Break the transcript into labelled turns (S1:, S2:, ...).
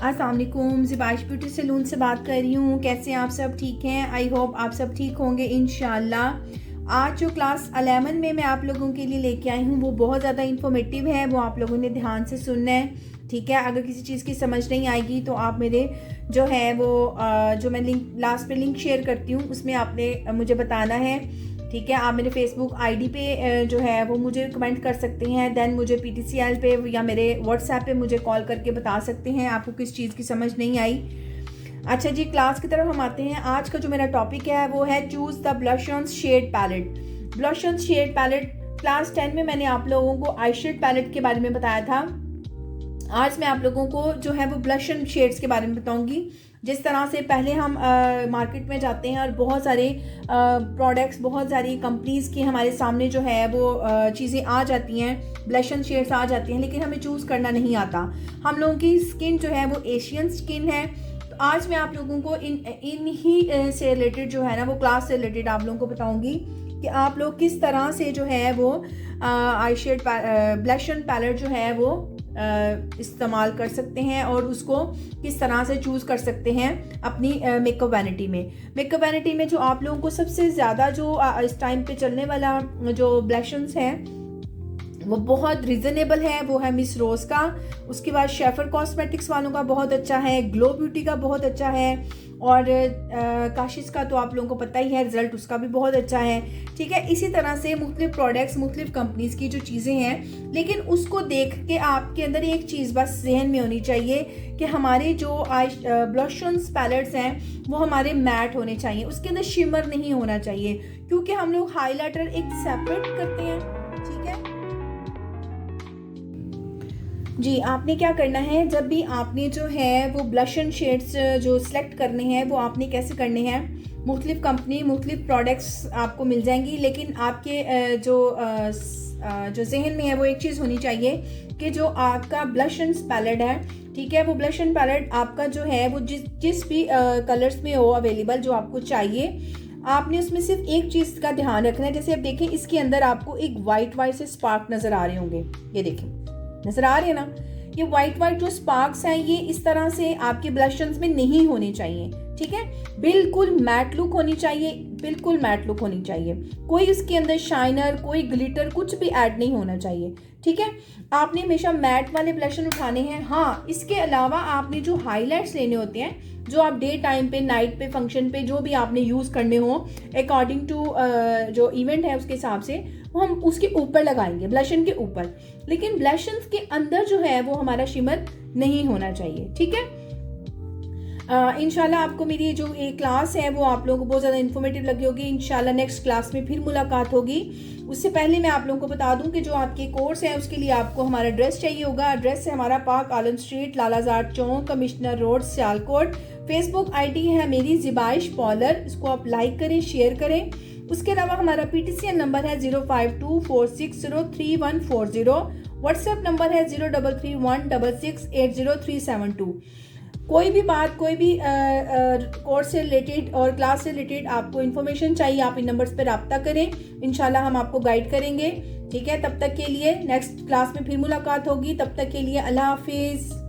S1: अस्सलाम वालेकुम, ज़िबाइश beauty salon से बात कर रही हूँ। कैसे हैं आप सब? ठीक हैं? आई होप आप सब ठीक होंगे इंशाल्लाह। आज जो क्लास 11 में मैं आप लोगों के लिए लेके आई हूँ वो बहुत ज़्यादा इन्फॉर्मेटिव है, वो आप लोगों ने ध्यान से सुनना है। ठीक है, अगर किसी चीज़ की समझ नहीं आएगी तो आप मेरे जो है वो जो मैं लिंक लास्ट पे लिंक शेयर करती हूँ उसमें आपने मुझे बताना है। ठीक है, आप मेरे फेसबुक आईडी पे जो है वो मुझे कमेंट कर सकते हैं, देन मुझे PTCL पे या मेरे व्हाट्सएप पे मुझे कॉल करके बता सकते हैं आपको किस चीज़ की समझ नहीं आई। अच्छा जी, क्लास की तरफ हम आते हैं। आज का जो मेरा टॉपिक है वो है choose the blush on shade palette. Blush on shade palette class 10 में मैंने आप लोगों को आई शेड पैलेट के बारे में बताया था। आज मैं आप लोगों को जो है वो ब्लश एंड शेड्स के बारे में बताऊंगी। जिस तरह से पहले हम मार्केट में जाते हैं और बहुत सारे प्रोडक्ट्स, बहुत सारी कंपनीज़ की हमारे सामने जो है वो चीज़ें आ जाती हैं, ब्लश एंड शेड्स आ जाती हैं, लेकिन हमें चूज़ करना नहीं आता। हम लोगों की स्किन जो है वो एशियन स्किन है। तो आज मैं आप लोगों को इन ही से रिलेटेड जो है ना वो क्लास से रिलेटेड आप लोगों को बताऊँगी कि आप लोग किस तरह से जो है वो आई शेड ब्लश एंड पैलेट जो है वो इस्तेमाल कर सकते हैं और उसको किस तरह से चूज़ कर सकते हैं अपनी मेकअप वैनिटी में। मेकअप वैनिटी में जो आप लोगों को सबसे ज़्यादा जो इस टाइम पे चलने वाला जो ब्लशेस है वो बहुत रीज़नेबल है, वो है मिस रोज़ का। उसके बाद शेफर कॉस्मेटिक्स वालों का बहुत अच्छा है, ग्लो ब्यूटी का बहुत अच्छा है, और काशिश का तो आप लोगों को पता ही है, रिज़ल्ट उसका भी बहुत अच्छा है। ठीक है, इसी तरह से मुख्तलिफ प्रोडक्ट्स, मुख्तलिफ कंपनीज़ की जो चीज़ें हैं, लेकिन उसको देख के आपके अंदर एक चीज़ बस जहन में होनी चाहिए कि हमारे जो आई ब्लश ऑन पैलेट्स हैं वो हमारे मैट होने चाहिए, उसके अंदर शिमर नहीं होना चाहिए, क्योंकि हम लोग हाईलाइटर एक सेपरेट करते हैं। ठीक है जी, आपने क्या करना है, जब भी आपने जो है वो ब्लश एंड शेड्स जो सिलेक्ट करने हैं वो आपने कैसे करने हैं, मुख्तलिफ कंपनी, मुख्तलिफ प्रोडक्ट्स आपको मिल जाएंगी, लेकिन आपके जो जहन में है वो एक चीज़ होनी चाहिए कि जो आपका ब्लश एंड पैलेट है, ठीक है, वो ब्लश एंड पैलेट आपका जो है वो जिस भी कलर्स में हो अवेलेबल जो आपको चाहिए, आपने उसमें सिर्फ एक चीज़ का ध्यान रखना है। जैसे आप देखें, इसके अंदर आपको एक वाइट से स्पार्क नज़र आ रहे होंगे, ये देखें, नजर आ रही है ना, ये वाइट जो स्पार्क्स हैं ये इस तरह से आपके ब्लशेस में नहीं होने चाहिए। ठीक है, बिल्कुल मैट लुक होनी चाहिए, बिल्कुल मैट लुक होनी चाहिए, कोई इसके अंदर शाइनर, कोई ग्लिटर कुछ भी ऐड नहीं होना चाहिए। ठीक है, आपने हमेशा मैट वाले ब्लशर उठाने हैं। हाँ, इसके अलावा आपने जो हाईलाइट्स लेने होते हैं, जो आप डे टाइम पे, नाइट पे, फंक्शन पे जो भी आपने यूज़ करने हो अकॉर्डिंग टू जो इवेंट है उसके हिसाब से, वो हम उसके ऊपर लगाएंगे, ब्लशन के ऊपर, लेकिन ब्लशन के अंदर जो है वो हमारा शिमर नहीं होना चाहिए। ठीक है, इंशाल्लाह आपको मेरी जो ये क्लास है वो आप लोगों को बहुत ज़्यादा इन्फॉर्मेटिव लगी होगी। इंशाल्लाह नेक्स्ट क्लास में फिर मुलाकात होगी। उससे पहले मैं आप लोगों को बता दूं कि जो आपके कोर्स है उसके लिए आपको हमारा एड्रेस चाहिए होगा। एड्रेस है हमारा पाक आलम स्ट्रीट, लालाजाद चौक, commissioner road, Sialkot. Facebook ID है मेरी ज़िबाइश पॉलर, इसको आप लाइक करें, शेयर करें। उसके अलावा हमारा PTCL नंबर है 0524603140। व्हाट्सएप नंबर है 0331668037 कोई भी बात, कोई भी कोर्स से रिलेटेड और क्लास से रिलेटेड आपको इन्फॉर्मेशन चाहिए, आप इन नंबर्स पर रब्ता करें, इंशाल्लाह हम आपको गाइड करेंगे। ठीक है, तब तक के लिए नेक्स्ट क्लास में फिर मुलाकात होगी, तब तक के लिए अल्लाह हाफिज़।